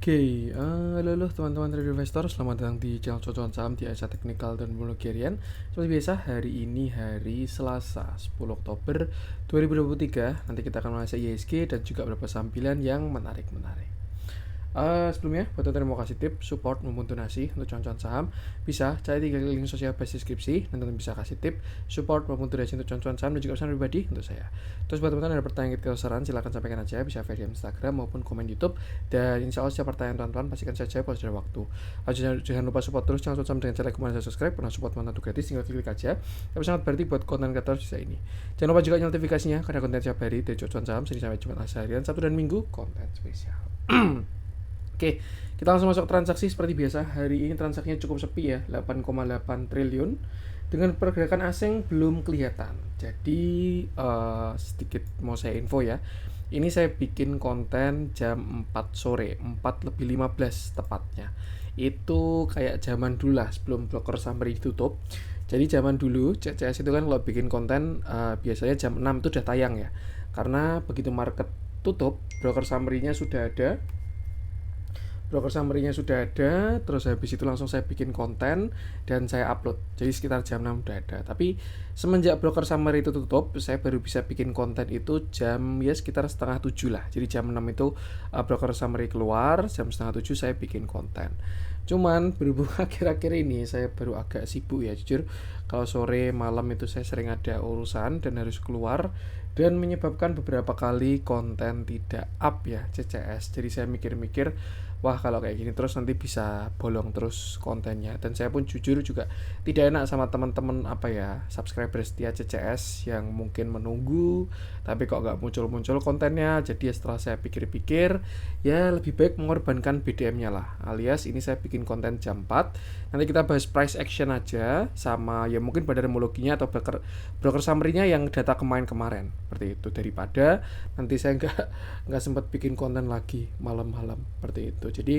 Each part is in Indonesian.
Halo teman-teman trader investor, selamat datang di channel Cuan Saham di Asia Teknikal dan Teknologi Harian. Seperti biasa, hari ini hari Selasa, 10 Oktober 2023. Nanti kita akan mengenai IHSG dan juga beberapa saham pilihan yang menarik-menarik. Sebelumnya, buat teman-teman mau kasih tips, support maupun donasi untuk cuan-cuan saham, bisa cari 3 link sosial base deskripsi, dan teman bisa kasih tip, support maupun donasi untuk cuan-cuan saham dan juga pesan pribadi untuk saya. Terus buat teman-teman ada pertanyaan atau saran, silahkan sampaikan aja, bisa via Instagram maupun komen YouTube, dan insya Allah setiap pertanyaan teman-teman pastikan saya jawab pada waktu. Jangan lupa support terus channel cuan saham dengan cara like, subscribe, pernah support mantan itu gratis, tinggal klik aja. Tapi sangat berarti buat konten kreator bisa ini. Jangan lupa juga notifikasinya, karena konten setiap hari dari cuan saham, Senin sampai Jumat harian, Sabtu dan Minggu, konten spesial. Oke, kita langsung masuk transaksi seperti biasa. Hari ini transaksinya cukup sepi ya, 8,8 triliun dengan pergerakan asing belum kelihatan. Jadi sedikit mau saya info ya. Ini saya bikin konten jam 4 sore, 4 lebih 15 tepatnya. Itu kayak zaman dulu lah sebelum broker summary ditutup. Jadi zaman dulu CCS itu kan kalau bikin konten biasanya jam 6 itu udah tayang ya. Karena begitu market tutup, broker summary-nya sudah ada, sudah ada, terus habis itu langsung saya bikin konten dan saya upload. Jadi sekitar jam 6 udah ada. Tapi semenjak broker summary itu tutup, saya baru bisa bikin konten itu jam ya sekitar setengah 7 lah. Jadi jam 6 itu broker summary keluar, jam setengah 7 saya bikin konten. Cuman berhubung akhir-akhir ini saya baru agak sibuk ya jujur. Kalau sore malam itu saya sering ada urusan dan harus keluar, dan menyebabkan beberapa kali konten tidak up ya CCS. Jadi saya mikir-mikir, wah kalau kayak gini terus nanti bisa bolong terus kontennya. Dan saya pun jujur juga tidak enak sama teman-teman subscriber setia CCS yang mungkin menunggu tapi kok nggak muncul-muncul kontennya. Jadi setelah saya pikir-pikir, ya lebih baik mengorbankan BDM-nya lah, alias ini saya bikin konten jam 4. Nanti kita bahas price action aja sama ya mungkin badarmologinya atau broker summary-nya yang data kemarin seperti itu, daripada nanti saya nggak sempat bikin konten lagi malam-malam seperti itu. Jadi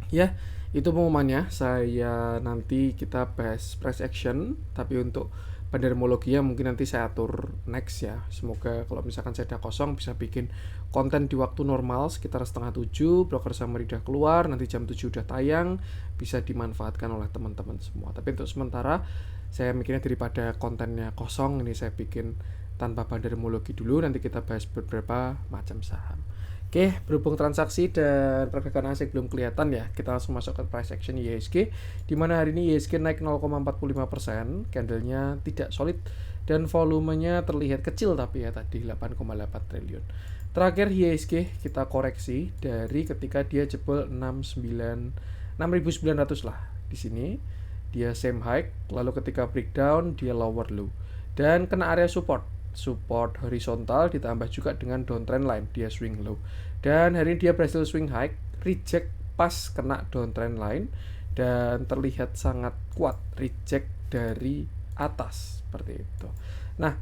ya itu pengumumannya. Saya nanti kita bahas price action, tapi untuk pandermologi mungkin nanti saya atur next ya. Semoga kalau misalkan saya ada kosong bisa bikin konten di waktu normal sekitar setengah 7, broker summary udah keluar, nanti jam 7 udah tayang, bisa dimanfaatkan oleh teman-teman semua. Tapi untuk sementara saya mikirnya daripada kontennya kosong, ini saya bikin tanpa pandermologi dulu, nanti kita bahas beberapa macam saham. Oke, berhubung transaksi dan pergerakan asing belum kelihatan ya, kita langsung masuk ke price action IHSG, di mana hari ini IHSG naik 0,45%, candlenya tidak solid dan volumenya terlihat kecil tapi ya tadi 8,8 triliun. Terakhir IHSG kita koreksi dari ketika dia jebol 6.900 lah. Di sini dia same high, lalu ketika breakdown dia lower low dan kena area support horizontal ditambah juga dengan downtrend line, dia swing low. Dan hari ini dia berhasil swing high, reject pas kena downtrend line dan terlihat sangat kuat reject dari atas seperti itu. Nah,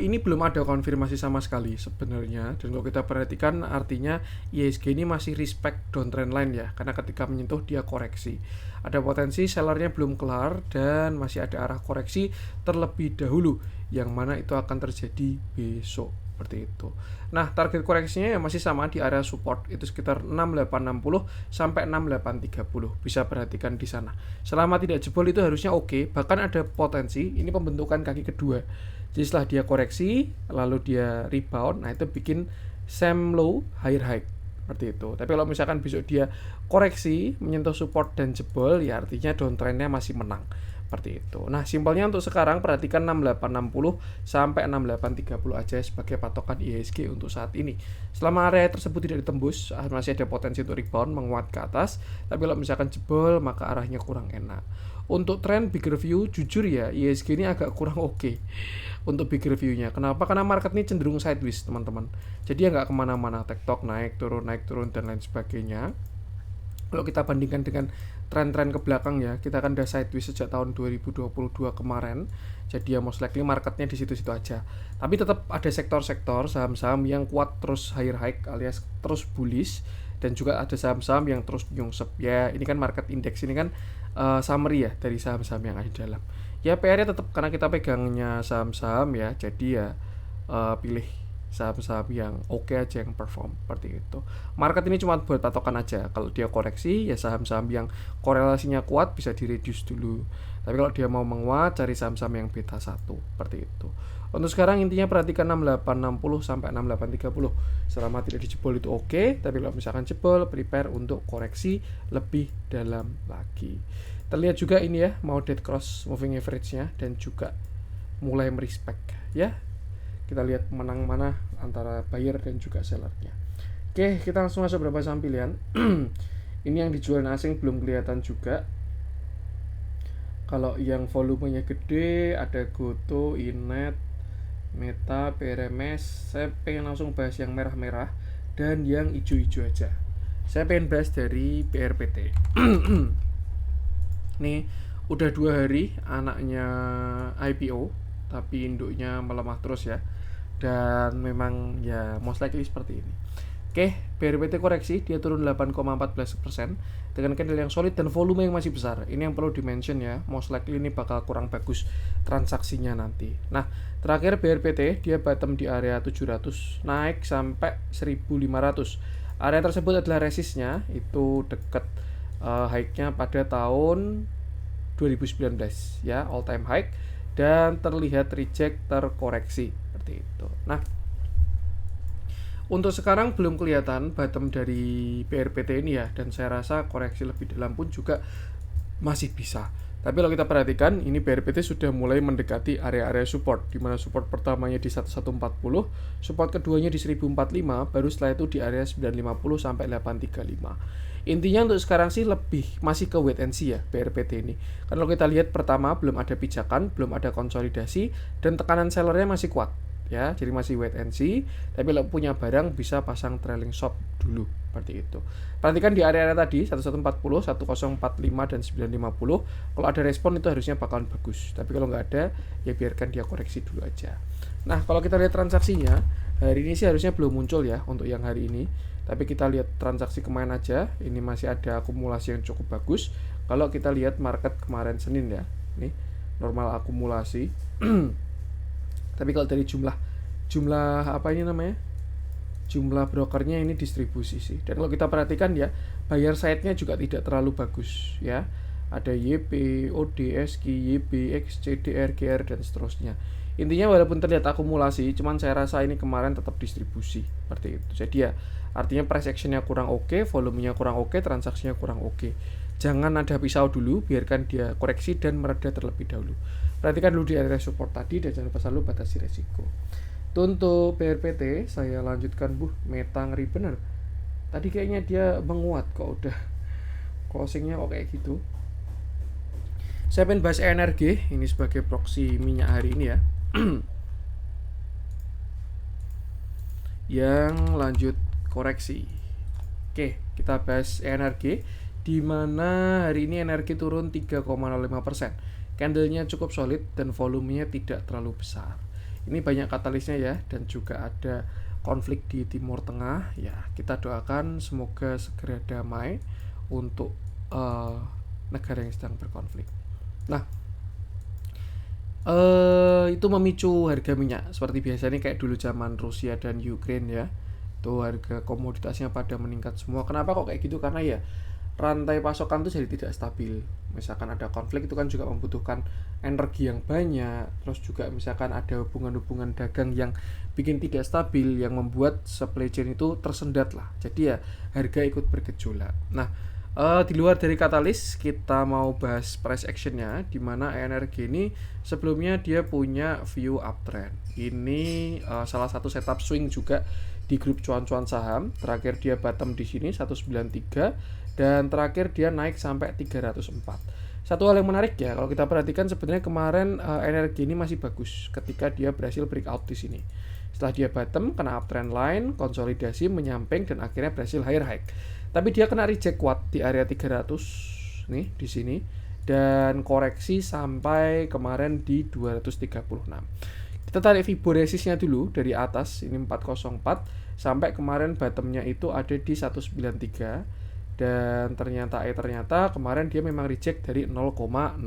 ini belum ada konfirmasi sama sekali sebenarnya, dan kalau kita perhatikan artinya IHSG ini masih respect downtrend line ya, karena ketika menyentuh dia koreksi. Ada potensi sellernya belum kelar dan masih ada arah koreksi terlebih dahulu, yang mana itu akan terjadi besok seperti itu. Nah, target koreksinya ya masih sama di area support, itu sekitar 6860 sampai 6830. Bisa perhatikan di sana. Selama tidak jebol itu harusnya oke, bahkan ada potensi ini pembentukan kaki kedua. Jadi setelah dia koreksi, lalu dia rebound, nah itu bikin same low, higher high seperti itu. Tapi kalau misalkan besok dia koreksi, menyentuh support dan jebol, ya artinya downtrendnya masih menang seperti itu. Nah, simpelnya untuk sekarang perhatikan 6860 sampai 6830 aja sebagai patokan IHSG untuk saat ini. Selama area tersebut tidak ditembus, masih ada potensi untuk rebound menguat ke atas. Tapi kalau misalkan jebol, maka arahnya kurang enak. Untuk tren bigger view, jujur ya, IHSG ini agak kurang oke untuk big reviewnya. Kenapa? Karena market ini cenderung sideways teman-teman. Jadi ya nggak kemana-mana, tektok naik turun dan lain sebagainya. Kalau kita bandingkan dengan tren-tren ke belakang ya, kita kan udah sideways sejak tahun 2022 kemarin. Jadi ya most likely marketnya di situ-situ aja. Tapi tetap ada sektor-sektor saham-saham yang kuat terus higher high alias terus bullish, dan juga ada saham-saham yang terus nyungsep ya. Ini kan market index ini kan summary ya dari saham-saham yang ada di dalam. Ya PR-nya tetap karena kita pegangnya saham-saham ya, jadi ya pilih saham-saham yang oke aja yang perform seperti itu. Market ini cuma buat patokan aja. Kalau dia koreksi ya saham-saham yang korelasinya kuat bisa di reduce dulu. Tapi kalau dia mau menguat cari saham-saham yang beta 1 seperti itu. Untuk sekarang intinya perhatikan 6860 sampai 6830. Selama tidak dijebol itu oke, tapi kalau misalkan jebol prepare untuk koreksi lebih dalam lagi. Terlihat juga ini ya, mau dead cross moving average-nya dan juga mulai merespect ya. Kita lihat menang mana antara buyer dan juga sellernya. Oke, kita langsung masuk beberapa saham pilihan. Ini yang dijual asing belum kelihatan juga. Kalau yang volumenya gede ada Goto, Inet, Meta, PRMS. Saya pengen langsung bahas yang merah-merah dan yang hijau-hijau aja. Saya pengen bahas dari PRPT. Nih udah 2 hari anaknya IPO, tapi induknya melemah terus ya. Dan memang ya most likely seperti ini. Oke, PRPT koreksi, dia turun 8,14% dengan candle yang solid dan volume yang masih besar. Ini yang perlu dimention ya, most likely ini bakal kurang bagus transaksinya nanti. Nah, terakhir BRPT dia bottom di area 700, naik sampai 1500. Area tersebut adalah resistnya, itu dekat high-nya pada tahun 2019 ya, all time high, dan terlihat reject terkoreksi seperti itu. Nah, untuk sekarang belum kelihatan bottom dari PRPT ini ya, dan saya rasa koreksi lebih dalam pun juga masih bisa. Tapi kalau kita perhatikan, ini PRPT sudah mulai mendekati area-area support, di mana support pertamanya di 1140, support keduanya di 1045, baru setelah itu di area 950 sampai 835. Intinya untuk sekarang sih lebih masih ke wait and see ya PRPT ini. Karena kalau kita lihat pertama belum ada pijakan, belum ada konsolidasi, dan tekanan sellernya masih kuat. Ya, jadi masih wait and see, tapi kalau punya barang bisa pasang trailing stop dulu seperti itu. Perhatikan di area-area tadi 1140, 1045 dan 950. Kalau ada respon itu harusnya bakalan bagus. Tapi kalau nggak ada, ya biarkan dia koreksi dulu aja. Nah, kalau kita lihat transaksinya, hari ini sih harusnya belum muncul ya untuk yang hari ini. Tapi kita lihat transaksi kemarin aja, ini masih ada akumulasi yang cukup bagus. Kalau kita lihat market kemarin Senin ya, nih normal akumulasi. Tapi kalau dari jumlah apa ini namanya, jumlah brokernya ini distribusi sih. Dan kalau kita perhatikan ya, buyer side-nya juga tidak terlalu bagus ya. Ada YP, OD, SQ, YB, XC, DR, GR dan seterusnya. Intinya walaupun terlihat akumulasi, cuman saya rasa ini kemarin tetap distribusi seperti itu. Jadi ya artinya price action-nya kurang oke, volumenya kurang oke, transaksinya kurang oke. Jangan ada pisau dulu, biarkan dia koreksi dan mereda terlebih dahulu. Perhatikan dulu di area support tadi dan jangan lupa selalu batasi resiko. Itu untuk PRPT, saya lanjutkan Meta ngeri bener. Tadi kayaknya dia menguat kok udah closingnya kok kayak gitu. Saya pengen bahas ENRG, ini sebagai proxy minyak hari ini ya. Yang lanjut koreksi. Oke, kita bahas ENRG, di mana hari ini energi turun 3,05%. Candlenya cukup solid dan volumenya tidak terlalu besar. Ini banyak katalisnya ya, dan juga ada konflik di Timur Tengah ya. Kita doakan semoga segera damai untuk negara yang sedang berkonflik. Nah, itu memicu harga minyak seperti biasa nih, kayak dulu zaman Rusia dan Ukraine ya. Tuh harga komoditasnya pada meningkat semua. Kenapa kok kayak gitu? Karena ya rantai pasokan itu jadi tidak stabil. Misalkan ada konflik itu kan juga membutuhkan energi yang banyak. Terus juga misalkan ada hubungan-hubungan dagang yang bikin tidak stabil, yang membuat supply chain itu tersendat lah. Jadi ya harga ikut bergejolak. Nah, di luar dari katalis, kita mau bahas price actionnya, di mana energi ini sebelumnya dia punya view uptrend. Ini salah satu setup swing juga di grup cuan-cuan saham. Terakhir dia bottom di sini 193 dan terakhir dia naik sampai 304. Satu hal yang menarik ya, kalau kita perhatikan sebenarnya kemarin energi ini masih bagus ketika dia berhasil breakout di sini. Setelah dia bottom, kena uptrend line, konsolidasi, menyamping dan akhirnya berhasil higher high. Tapi dia kena reject kuat di area 300 nih di sini dan koreksi sampai kemarin di 236. Kita tarik Fibonacci-nya dulu dari atas, ini 404 sampai kemarin bottomnya itu ada di 193. Dan ternyata kemarin dia memang reject dari 0,618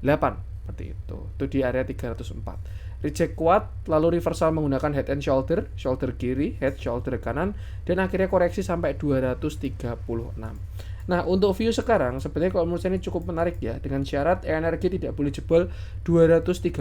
seperti itu. Itu di area 304. reject kuat, lalu reversal menggunakan head and shoulder, shoulder kiri, head, shoulder kanan, dan akhirnya koreksi sampai 236. Nah, untuk view sekarang sebenarnya kalau menurut saya ini cukup menarik ya, dengan syarat ENRG tidak boleh jebol 236.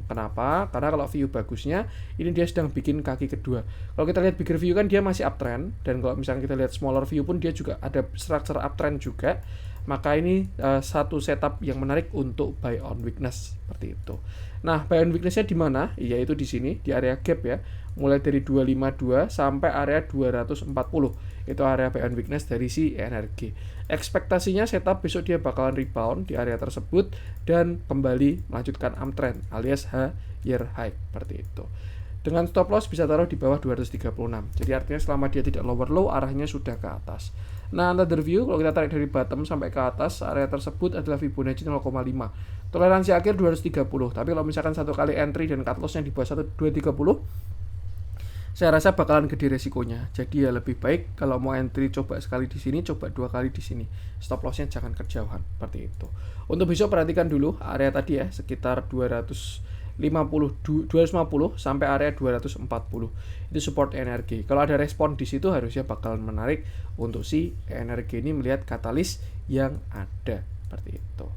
Kenapa? Karena kalau view bagusnya ini dia sedang bikin kaki kedua. Kalau kita lihat bigger view kan dia masih uptrend, dan kalau misalnya kita lihat smaller view pun dia juga ada structure uptrend juga. Maka ini satu setup yang menarik untuk buy on weakness seperti itu. Nah, buy on weakness-nya di mana? Yaitu di sini di area gap ya. Mulai dari 252 sampai area 240. Itu area buy on weakness dari si ENRG. Ekspektasinya setup besok dia bakalan rebound di area tersebut dan kembali melanjutkan uptrend alias higher high seperti itu. Dengan stop loss bisa taruh di bawah 236. Jadi artinya selama dia tidak lower low, arahnya sudah ke atas. Nah, another view, kalau kita tarik dari bottom sampai ke atas, area tersebut adalah Fibonacci 0,5. Toleransi akhir 230. Tapi kalau misalkan satu kali entry dan cut lossnya di bawah 230, saya rasa bakalan gede resikonya. Jadi ya lebih baik kalau mau entry coba sekali di sini, coba 2 kali di sini. Stop lossnya jangan kejauhan, seperti itu. Untuk besok perhatikan dulu area tadi ya, sekitar 250 sampai area 240. Itu support ENRG. Kalau ada respon di situ harusnya bakalan menarik untuk si ENRG ini melihat katalis yang ada, seperti itu.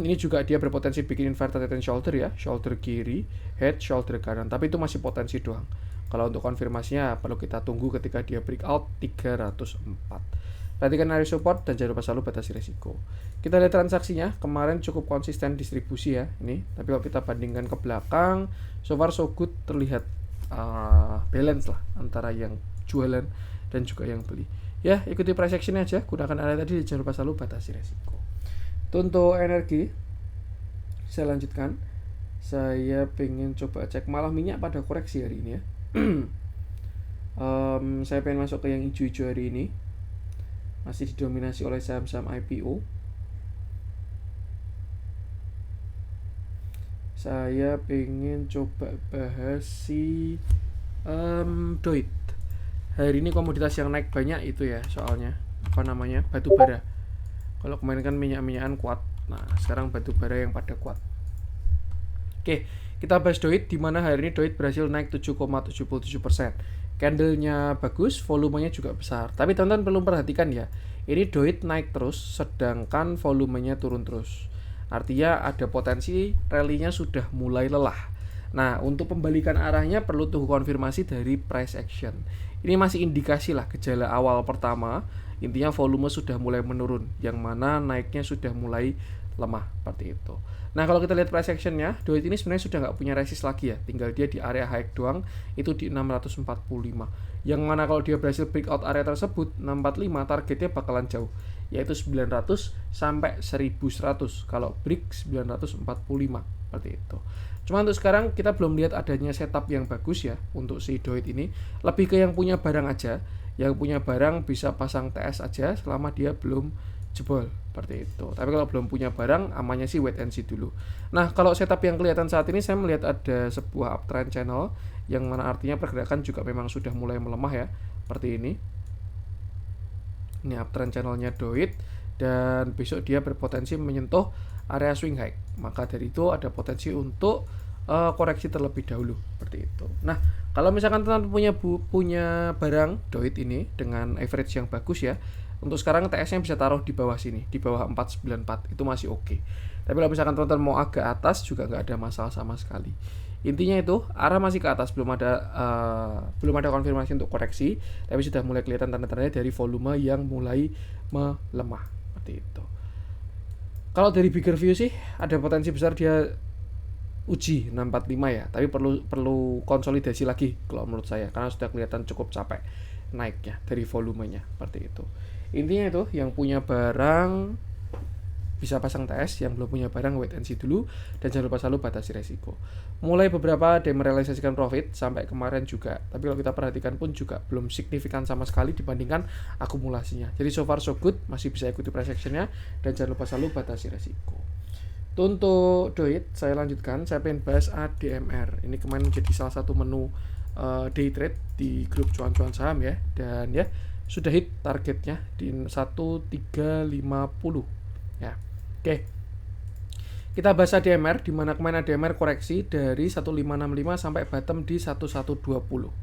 Ini juga dia berpotensi bikin inverted head and shoulder ya, shoulder kiri, head, shoulder kanan, tapi itu masih potensi doang. Kalau untuk konfirmasinya perlu kita tunggu ketika dia breakout 304. Perhatikan area support dan jangan lupa selalu batasi resiko. Kita lihat transaksinya, kemarin cukup konsisten distribusi ya ini, tapi kalau kita bandingkan ke belakang, so far so good, terlihat balance lah antara yang jualan dan juga yang beli. Ya, ikuti price action aja, gunakan area tadi, jangan lupa selalu batasi resiko. Untuk energi, saya lanjutkan. Saya pengen coba cek, malah minyak pada koreksi hari ini ya. Saya pengen masuk ke yang hijau-hijau hari ini, masih didominasi oleh saham-saham IPO. Saya pengen coba bahas si DOIT. Hari ini komoditas yang naik banyak itu ya, soalnya batu bara. Kalau kemarin kan minyak-minyakan kuat, nah sekarang batu bara yang pada kuat. Oke, kita bahas DOIT, di mana hari ini DOIT berhasil naik 7,77%. Candlenya bagus, volumenya juga besar. Tapi teman-teman perlu perhatikan ya, ini DOIT naik terus, sedangkan volumenya turun terus. Artinya ada potensi rally-nya sudah mulai lelah. Nah, untuk pembalikan arahnya perlu tunggu konfirmasi dari price action. Ini masih indikasi lah, gejala awal pertama. Intinya volume sudah mulai menurun, yang mana naiknya sudah mulai lemah, seperti itu. Nah, kalau kita lihat price action-nya, DOIT ini sebenarnya sudah nggak punya resist lagi ya, tinggal dia di area high doang, itu di 645. Yang mana kalau dia berhasil breakout area tersebut, 645, targetnya bakalan jauh, yaitu 900 sampai 1100. Kalau break 945, seperti itu. Cuma untuk sekarang kita belum lihat adanya setup yang bagus ya untuk si DOIT ini. Lebih ke yang punya barang aja. Yang punya barang bisa pasang TS aja selama dia belum jebol, seperti itu. Tapi kalau belum punya barang, amannya sih wait and see dulu. Nah, kalau setup yang kelihatan saat ini, saya melihat ada sebuah uptrend channel, yang mana artinya pergerakan juga memang sudah mulai melemah ya, seperti ini. Ini uptrend channelnya DOIT, dan besok dia berpotensi menyentuh area swing high. Maka dari itu ada potensi untuk koreksi terlebih dahulu, seperti itu. Nah, kalau misalkan teman-teman punya barang DOIT ini dengan average yang bagus ya, untuk sekarang TS-nya bisa taruh di bawah sini, di bawah 494, itu masih oke. Tapi kalau misalkan teman-teman mau agak atas juga nggak ada masalah sama sekali. Intinya itu arah masih ke atas, belum ada konfirmasi untuk koreksi, tapi sudah mulai kelihatan tanda-tandanya dari volume yang mulai melemah, seperti itu. Kalau dari bigger view sih ada potensi besar dia uji 645 ya, tapi perlu konsolidasi lagi kalau menurut saya, karena sudah kelihatan cukup capek naiknya dari volumenya, seperti itu. Intinya itu, yang punya barang bisa pasang TS, yang belum punya barang wait and see dulu, dan jangan lupa selalu batasi resiko. Mulai beberapa ada yang merealisasikan profit sampai kemarin juga, tapi kalau kita perhatikan pun juga belum signifikan sama sekali dibandingkan akumulasinya. Jadi so far so good, masih bisa ikuti price action-nya, dan jangan lupa selalu batasi resiko. Untuk DOIT, saya lanjutkan, saya pengen bahas ADMR. Ini kemarin menjadi salah satu menu day trade di grup cuan-cuan saham ya, dan ya sudah hit targetnya di 1350 ya. Oke. Kita bahas ADMR, di mana kemarin ADMR koreksi dari 1565 sampai bottom di 1120.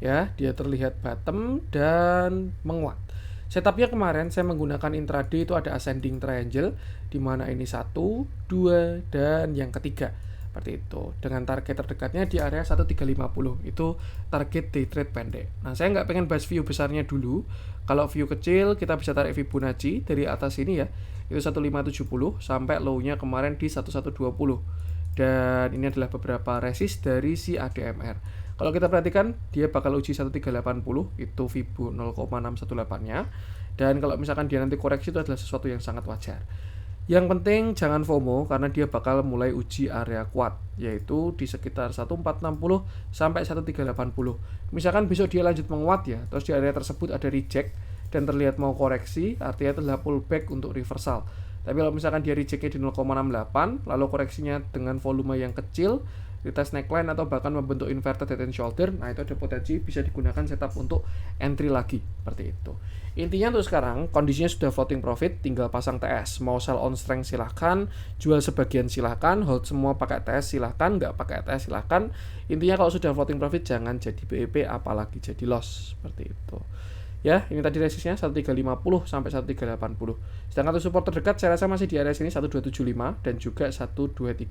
Ya, dia terlihat bottom dan menguat. Setupnya kemarin saya menggunakan intraday itu ada ascending triangle, di mana ini 1, 2, dan yang ketiga. Seperti itu. Dengan target terdekatnya di area 1350. Itu target day trade pendek. Nah, saya nggak pengen bahas view besarnya dulu. Kalau view kecil, kita bisa tarik Fibonacci dari atas ini ya. Itu 1570 sampai low-nya kemarin di 1120. Dan ini adalah beberapa resist dari si ADMR. Kalau kita perhatikan, dia bakal uji 1380, itu Fibo 0,618-nya. Dan kalau misalkan dia nanti koreksi, itu adalah sesuatu yang sangat wajar. Yang penting jangan FOMO, karena dia bakal mulai uji area kuat, yaitu di sekitar 1460 sampai 1380. Misalkan besok dia lanjut menguat ya, terus di area tersebut ada reject, dan terlihat mau koreksi, artinya itu adalah pullback untuk reversal. Tapi kalau misalkan dia rejectnya di 0,68, lalu koreksinya dengan volume yang kecil, retest neckline atau bahkan membentuk inverted head and shoulder, nah itu ada potensi bisa digunakan setup untuk entry lagi, seperti itu. Intinya untuk sekarang, kondisinya sudah floating profit, tinggal pasang TS. Mau sell on strength silahkan, jual sebagian silahkan, hold semua pakai TS silahkan, nggak pakai TS silahkan. Intinya kalau sudah floating profit, jangan jadi BEP, apalagi jadi loss, seperti itu. Ya, ini tadi resistnya 1350 sampai 1380. Sedangkan untuk support terdekat saya rasa masih di area sini 1275 dan juga 1235.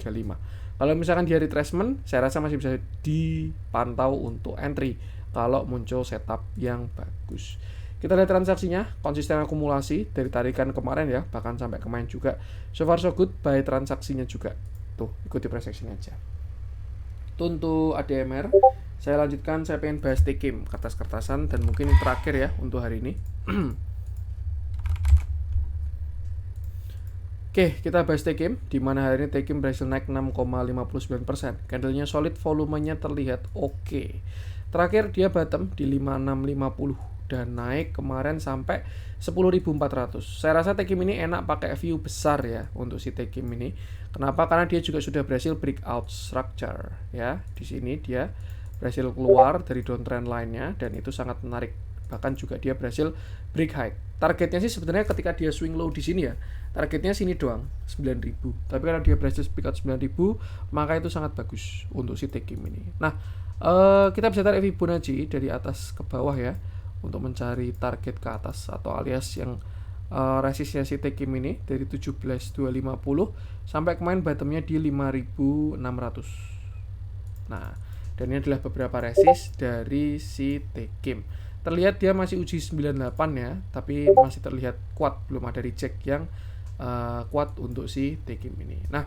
Kalau misalkan di retracement, saya rasa masih bisa dipantau untuk entry kalau muncul setup yang bagus. Kita lihat transaksinya, konsisten akumulasi dari tarikan kemarin ya, bahkan sampai kemarin juga. So far so good, buy transaksinya juga. Tuh, ikuti price action aja. Itu untuk ADMR. Saya lanjutkan, saya pengen bahas Tekim, kertas-kertasan, dan mungkin terakhir ya untuk hari ini. Oke, kita bahas Tekim, di mana hari ini Tekim berhasil naik 6,59%. Candlenya solid, volumenya terlihat oke. Terakhir dia bottom di 5650 dan naik kemarin sampai 10.400. Saya rasa Tekim ini enak pakai view besar ya untuk si Tekim ini. Kenapa? Karena dia juga sudah berhasil breakout structure ya. Di sini dia berhasil keluar dari downtrend line-nya dan itu sangat menarik. Bahkan juga dia berhasil break high. Targetnya sih sebenarnya ketika dia swing low di sini ya, targetnya sini doang 9.000. Tapi karena dia berhasil breakout 9.000, maka itu sangat bagus untuk si Tekim ini. Nah, kita bisa tarik Fibonacci dari atas ke bawah ya untuk mencari target ke atas atau alias yang resistnya si Tekim ini dari 17.250 sampai kemarin bottomnya di 5.600. Nah, dan ini adalah beberapa resist dari si Tekim. Terlihat dia masih uji 98 ya, tapi masih terlihat kuat, belum ada reject yang kuat untuk si Tekim ini. Nah,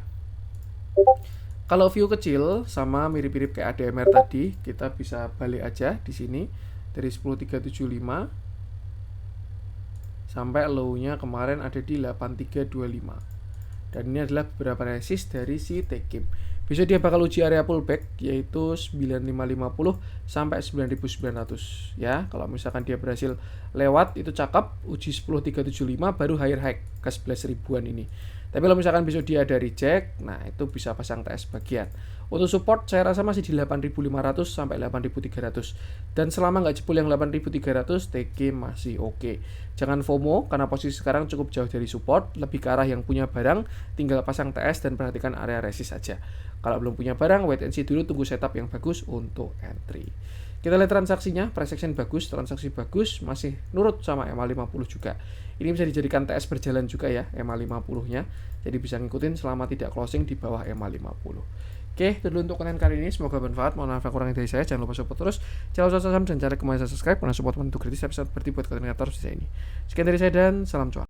kalau view kecil sama mirip-mirip kayak ADMR tadi, kita bisa balik aja di sini dari 10.375 sampai low-nya kemarin ada di 8325. Dan ini adalah beberapa resist dari si Tekim. Besok dia bakal uji area pullback yaitu 9550 sampai 9900 ya. Kalau misalkan dia berhasil lewat itu cakep, uji 10375 baru higher high ke 11 ribuan ini. Tapi kalau misalkan besok dia ada reject, nah itu bisa pasang TS bagian. Untuk support saya rasa masih di 8500 sampai 8300. Dan selama nggak jebol yang 8300, TG masih oke. Jangan FOMO karena posisi sekarang cukup jauh dari support, lebih ke arah yang punya barang, tinggal pasang TS dan perhatikan area resist saja. Kalau belum punya barang, wait and see dulu, tunggu setup yang bagus untuk entry. Kita lihat transaksinya, price action bagus, transaksi bagus, masih nurut sama EMA50 juga. Ini bisa dijadikan TS berjalan juga ya, EMA50-nya. Jadi bisa ngikutin selama tidak closing di bawah EMA50. Oke, itu dulu untuk konten kali ini. Semoga bermanfaat. Mohon maaf kurangnya dari saya. Jangan lupa support terus. Channel saham dan cari kembali subscribe. Karena support untuk kritis episode seperti buat konten kreator saya ini. Sekian dari saya dan salam cuan.